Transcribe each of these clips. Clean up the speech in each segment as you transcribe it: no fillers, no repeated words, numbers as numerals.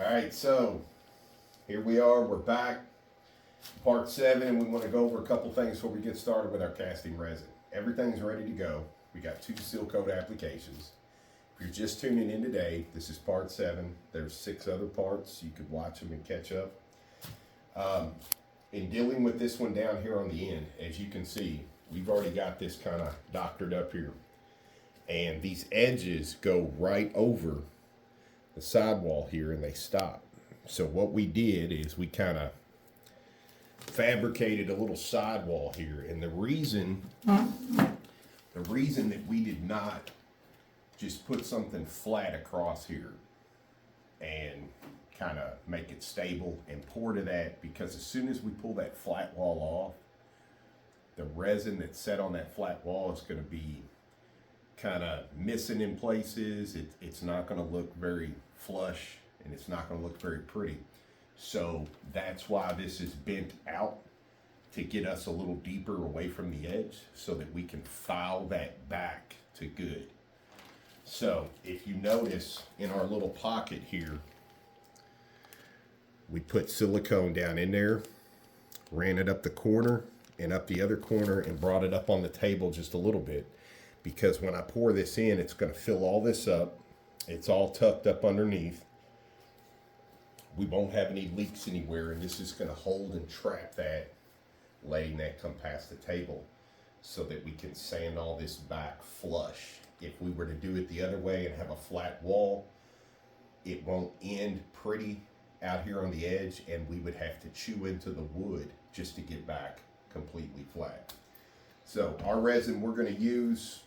All right, so here we are. We're back, part 7, and we want to go over a couple things before we get started with our casting resin. Everything's ready to go. We got 2 seal coat applications. If you're just tuning in today, this is part 7. There's 6 other parts. You could watch them and catch up. In dealing with this one down here on the end, as you can see, we've already got this kind of doctored up here. And these edges go right over the sidewall here and they stop. So what we did is we kind of fabricated a little sidewall here, and the reason that we did not just put something flat across here and kind of make it stable and pour to that, because as soon as we pull that flat wall off, the resin that's set on that flat wall is going to be kind of missing in places. It's not going to look very flush, and it's not going to look very pretty. So that's why this is bent out, to get us a little deeper away from the edge so that we can file that back to good. So if you notice in our little pocket here, we put silicone down in there, ran it up the corner and up the other corner, and brought it up on the table just a little bit, because when I pour this in, it's going to fill all this up. It's all tucked up underneath. We won't have any leaks anywhere, and this is going to hold and trap that, letting that come past the table, so that we can sand all this back flush. If we were to do it the other way and have a flat wall, it won't end pretty out here on the edge, and we would have to chew into the wood just to get back completely flat. So our resin we're going to use,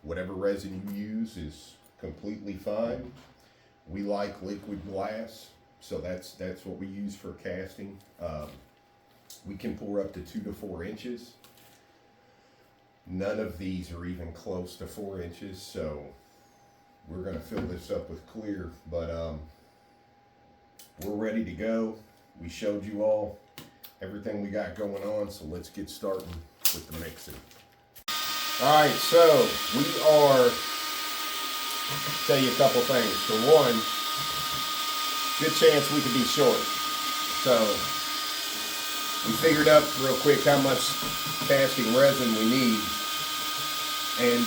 whatever resin you use is completely fine. We like liquid glass, so that's what we use for casting. We can pour up to 2 to 4 inches. None of these are even close to 4 inches, so we're going to fill this up with clear, but we're ready to go. We showed you all everything we got going on, so let's get started with the mixing. All right, so we are, tell you a couple things. For one, good chance we could be short. So we figured up real quick how much casting resin we need, and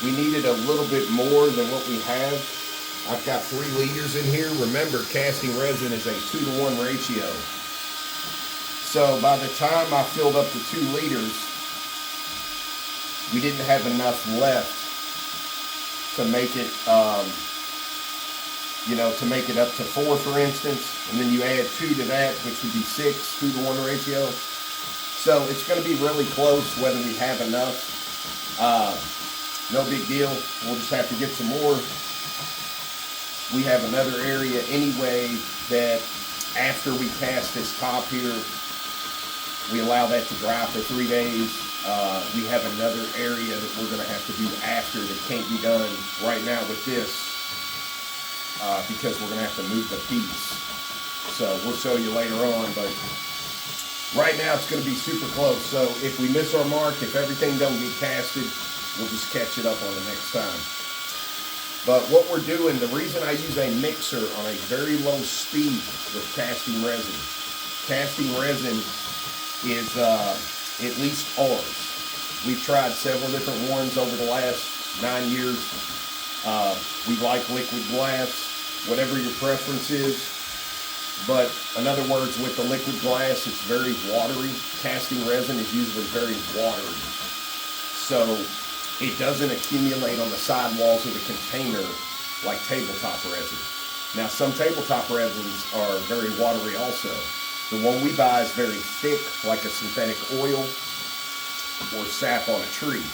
we needed a little bit more than what we have. I've got 3 liters in here. Remember, casting resin is a 2-to-1 ratio. So by the time I filled up the 2 liters, we didn't have enough left to make it, to make it up to 4, for instance. And then you add 2 to that, which would be 6, 2-to-1 ratio. So it's going to be really close whether we have enough. No big deal. We'll just have to get some more. We have another area anyway that after we cast this top here, we allow that to dry for 3 days. We have another area that we're going to have to do after that can't be done right now with this, because we're going to have to move the piece. So we'll show you later on, but right now it's going to be super close. So if we miss our mark, if everything don't get casted, we'll just catch it up on the next time. But what we're doing, the reason I use a mixer on a very low speed with casting resin is, at least ours. We've tried several different ones over the last 9 years. We like liquid glass, whatever your preference is. But in other words, with the liquid glass, it's very watery. Casting resin is usually very watery. So it doesn't accumulate on the sidewalls of the container like tabletop resin. Now, some tabletop resins are very watery also. The one we buy is very thick, like a synthetic oil or sap on a tree.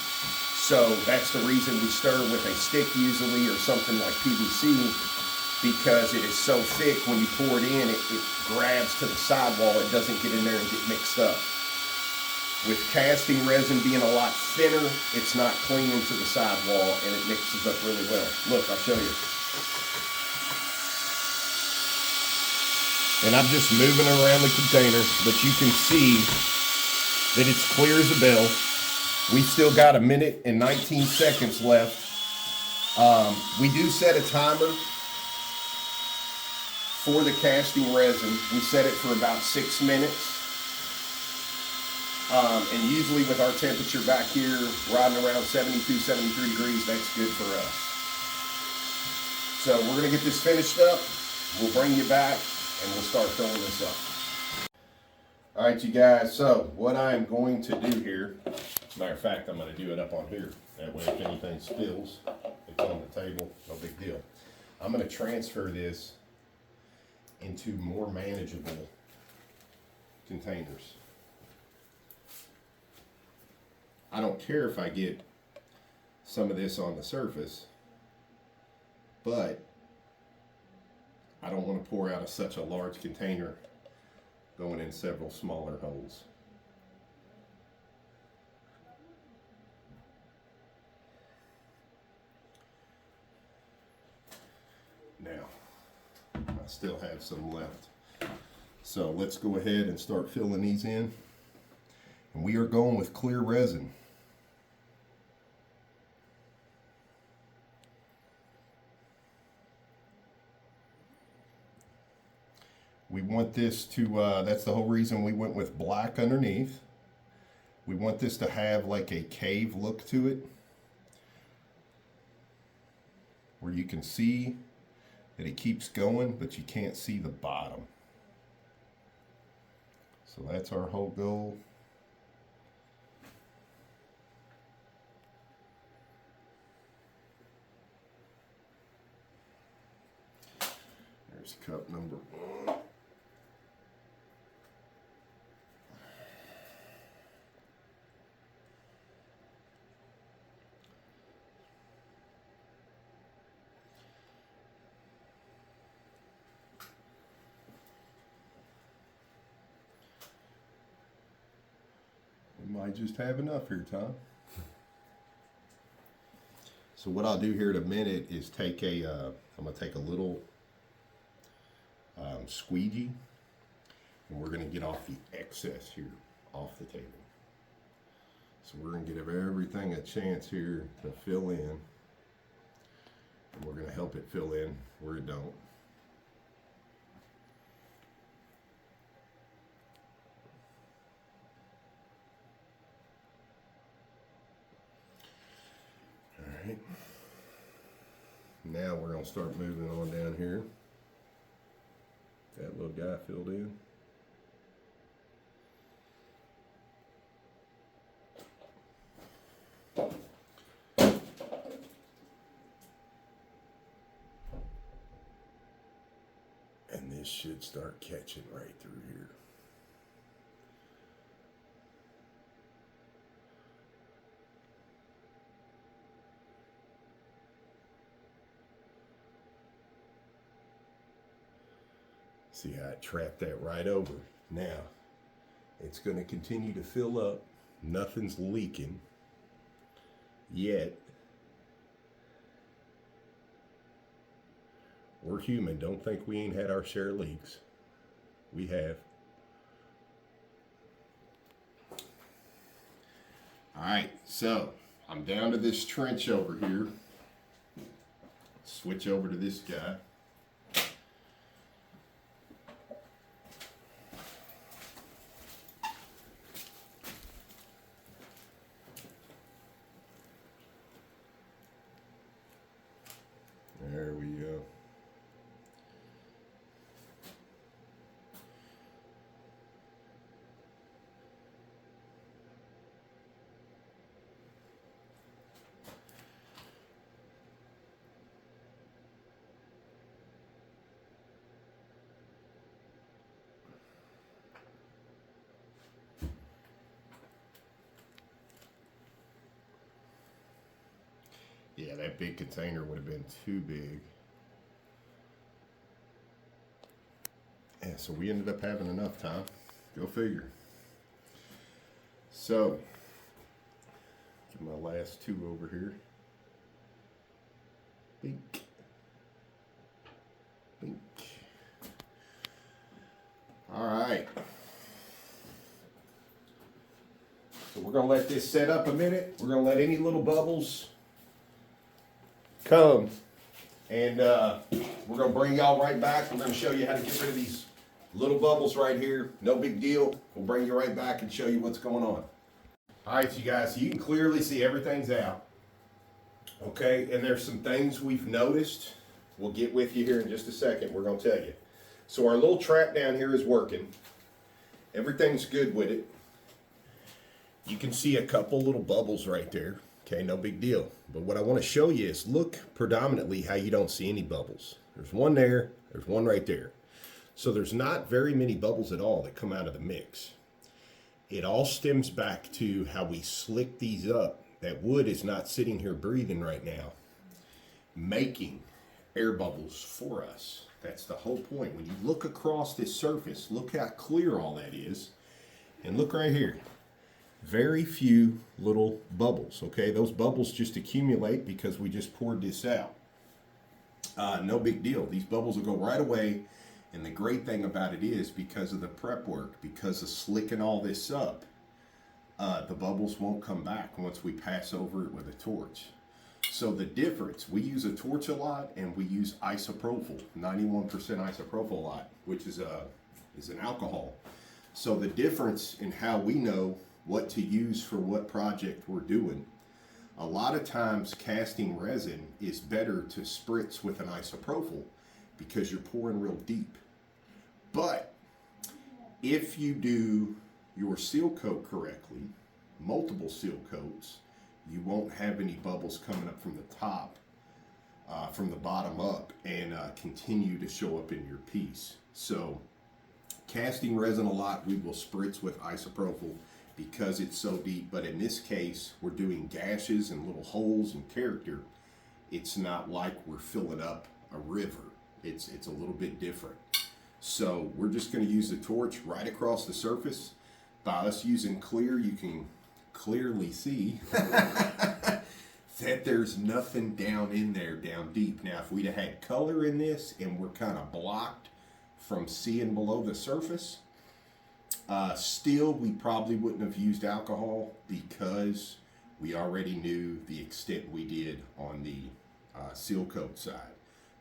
So that's the reason we stir with a stick usually, or something like PVC, because it is so thick when you pour it in, it grabs to the sidewall. It doesn't get in there and get mixed up. With casting resin being a lot thinner, it's not clinging to the sidewall, and it mixes up really well. Look, I'll show you. And I'm just moving around the container, but you can see that it's clear as a bell. We still got 1 minute and 19 seconds left. We do set a timer for the casting resin. We set it for about 6 minutes. And usually with our temperature back here, riding around 72, 73 degrees, that's good for us. So we're gonna get this finished up. We'll bring you back and we'll start filling this up. All right, you guys, so what I'm going to do here, matter of fact, I'm gonna do it up on here. That way if anything spills, it's on the table, no big deal. I'm gonna transfer this into more manageable containers. I don't care if I get some of this on the surface, but I don't want to pour out of such a large container going in several smaller holes. Now, I still have some left. So let's go ahead and start filling these in. And we are going with clear resin. We want this to, that's the whole reason we went with black underneath. We want this to have like a cave look to it, where you can see that it keeps going, but you can't see the bottom. So that's our whole goal. There's cup number 1. We might just have enough here, Tom. So what I'll do here in a minute is take a, I'm going to take a little squeegee, and we're going to get off the excess here off the table. So we're going to give everything a chance here to fill in, and we're going to help it fill in where it don't. All right. Now we're going to start moving on down here. That little guy filled in. And this should start catching right through here. See how I trapped that right over. Now, it's going to continue to fill up. Nothing's leaking yet. We're human. Don't think we ain't had our share of leaks. We have. All right, so I'm down to this trench over here. Switch over to this guy. There we go. Yeah, that big container would have been too big. Yeah, so we ended up having enough time. Go figure. So, get my last two over here. Bink. Bink. All right. So we're gonna let this set up a minute. We're gonna let any little bubbles come And we're gonna bring y'all right back. We're gonna show you how to get rid of these little bubbles right here. No big deal. We'll bring you right back and show you what's going on. All right, you guys, so you can clearly see everything's out. Okay, and there's some things we've noticed. We'll get with you here in just a second. We're gonna tell you. So our little trap down here is working. Everything's good with it. You can see a couple little bubbles right there. Okay, no big deal. But what I want to show you is look predominantly how you don't see any bubbles. There's one there, there's one right there. So there's not very many bubbles at all that come out of the mix. It all stems back to how we slick these up. That wood is not sitting here breathing right now, making air bubbles for us. That's the whole point. When you look across this surface, look how clear all that is. And look right here. Very few little bubbles, okay? Those bubbles just accumulate because we just poured this out. No big deal. These bubbles will go right away. And the great thing about it is because of the prep work, because of slicking all this up, the bubbles won't come back once we pass over it with a torch. So the difference, we use a torch a lot and we use isopropyl, 91% isopropyl a lot, which is an alcohol. So the difference in how we know what to use for what project we're doing, a lot of times casting resin is better to spritz with an isopropyl because you're pouring real deep. But if you do your seal coat correctly, multiple seal coats, you won't have any bubbles coming up from the top, from the bottom up, and continue to show up in your piece. So casting resin a lot, we will spritz with isopropyl because it's so deep. But in this case, we're doing gashes and little holes and character. It's not like we're filling up a river. It's a little bit different. So we're just going to use the torch right across the surface. By us using clear, you can clearly see that there's nothing down in there, down deep. Now, if we'd have had color in this and we're kind of blocked from seeing below the surface, still, we probably wouldn't have used alcohol because we already knew the extent we did on the seal coat side.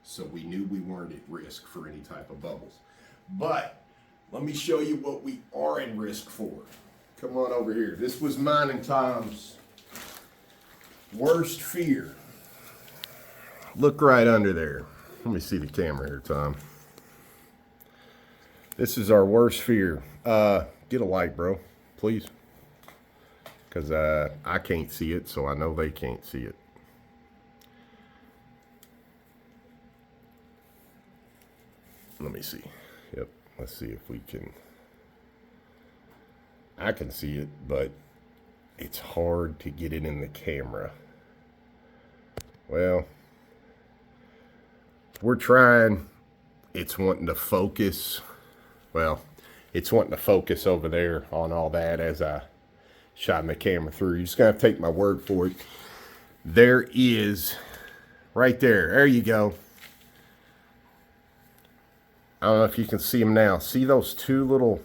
So we knew we weren't at risk for any type of bubbles. But let me show you what we are in risk for. Come on over here. This was mine and Tom's worst fear. Look right under there. Let me see the camera here, Tom. This is our worst fear. Get a light, bro, please. Because I can't see it, so I know they can't see it. Let me see. Yep, let's see if we can. I can see it, but it's hard to get it in the camera. Well, we're trying. It's wanting to focus. Well, it's wanting to focus over there on all that as I shot my camera through. You're just going to take my word for it. There is, right there. There you go. I don't know if you can see them now. See those two little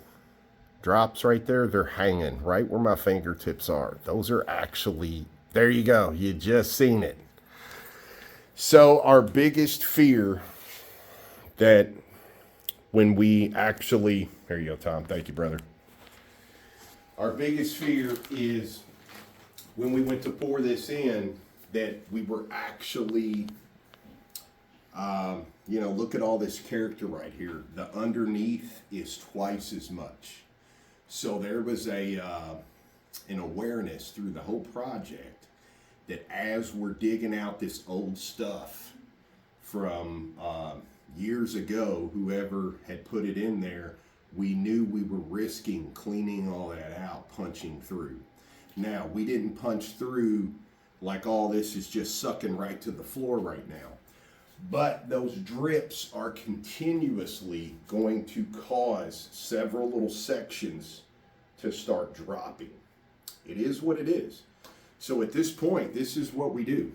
drops right there? They're hanging right where my fingertips are. Those are actually, there you go. You just seen it. So our biggest fear that when we actually, there you go, Tom. Thank you, brother. Our biggest fear is when we went to pour this in that we were actually, look at all this character right here. The underneath is twice as much. So there was an awareness through the whole project that as we're digging out this old stuff from years ago, whoever had put it in there, we knew we were risking cleaning all that out, punching through. Now, we didn't punch through like all this is just sucking right to the floor right now. But those drips are continuously going to cause several little sections to start dropping. It is what it is. So at this point, this is what we do.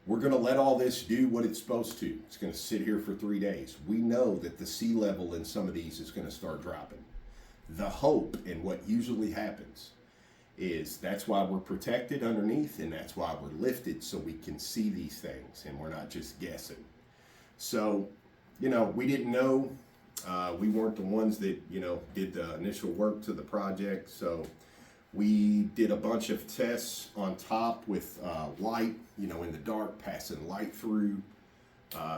We're going to let all this do what it's supposed to. It's going to sit here for 3 days. We know that the sea level in some of these is going to start dropping. The hope, and what usually happens, That's why we're protected underneath, and that's why we're lifted, so we can see these things and we're not just guessing. So, you know, we didn't know. We weren't the ones that, you know, did the initial work to the project. So we did a bunch of tests on top with light, you know, in the dark, passing light through,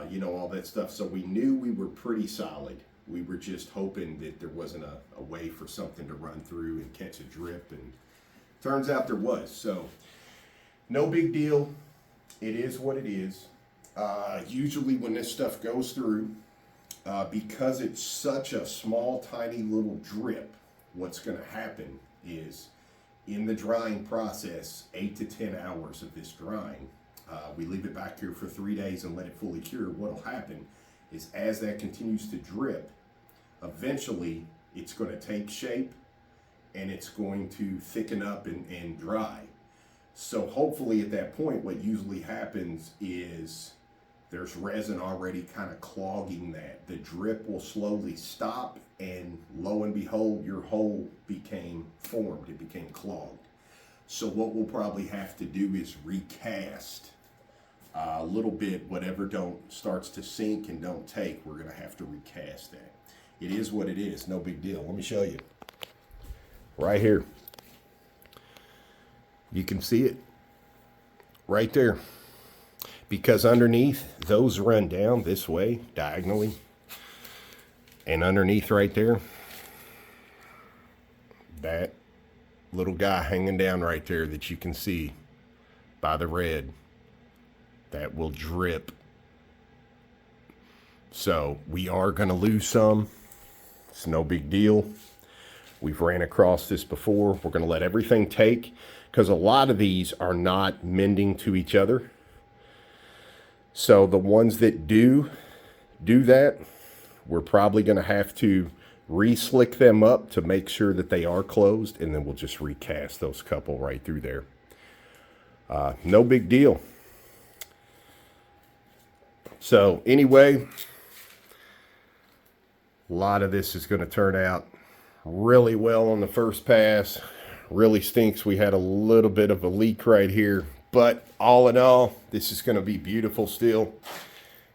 you know, all that stuff. So we knew we were pretty solid. We were just hoping that there wasn't a way for something to run through and catch a drip, and turns out there was. So no big deal. It is what it is. Usually when this stuff goes through, because it's such a small, tiny little drip, what's going to happen is in the drying process, 8 to 10 hours of this drying, we leave it back here for 3 days and let it fully cure. What'll happen is as that continues to drip, eventually it's going to take shape and it's going to thicken up and dry. So hopefully at that point, what usually happens is there's resin already kind of clogging that. The drip will slowly stop, and lo and behold, your hole became formed. It became clogged. So what we'll probably have to do is recast a little bit. Whatever starts to sink and don't take, we're going to have to recast that. It is what it is. No big deal. Let me show you. Right here. You can see it right there. Because underneath, those run down this way, diagonally. And underneath right there, that little guy hanging down right there that you can see by the red, that will drip. So we are going to lose some. It's no big deal. We've ran across this before. We're going to let everything take, because a lot of these are not mending to each other. So the ones that do that, we're probably going to have to re-slick them up to make sure that they are closed, and then we'll just recast those couple right through there. No big deal. So anyway, a lot of this is going to turn out really well on the first pass. Really stinks we had a little bit of a leak right here. But all in all, this is going to be beautiful still.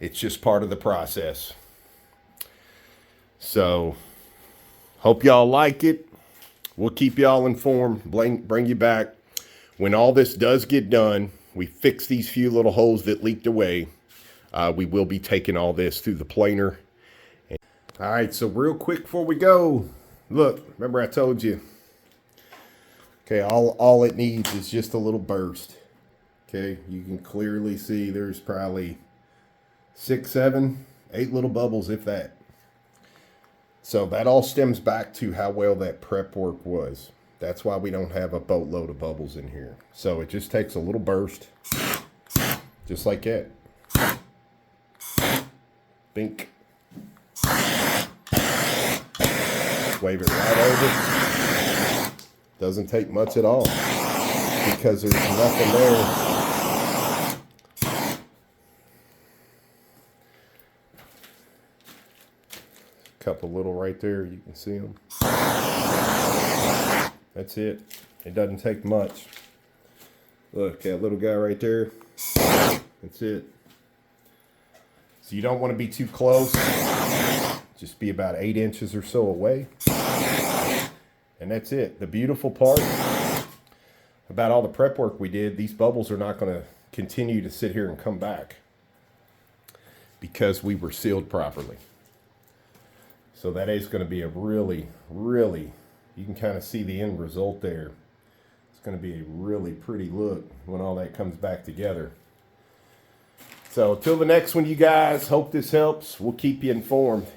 It's just part of the process. So, hope y'all like it. We'll keep y'all informed, bring you back. When all this does get done, we fix these few little holes that leaked away. We will be taking all this through the planer. All right, so real quick before we go, look, remember I told you. Okay, all it needs is just a little burst. Okay, you can clearly see there's probably 6, 7, 8 little bubbles, if that. So that all stems back to how well that prep work was. That's why we don't have a boatload of bubbles in here. So it just takes a little burst, just like that. Bink. Wave it right over. Doesn't take much at all, because there's nothing there. Couple little right there, you can see them. That's it. It doesn't take much. Look, that little guy right there. That's it. So you don't want to be too close. Just be about 8 inches or so away. And that's it. The beautiful part about all the prep work we did, these bubbles are not going to continue to sit here and come back, because we were sealed properly. So that is going to be a really, you can kind of see the end result there. It's going to be a really pretty look when all that comes back together. So till the next one, you guys, hope this helps. We'll keep you informed.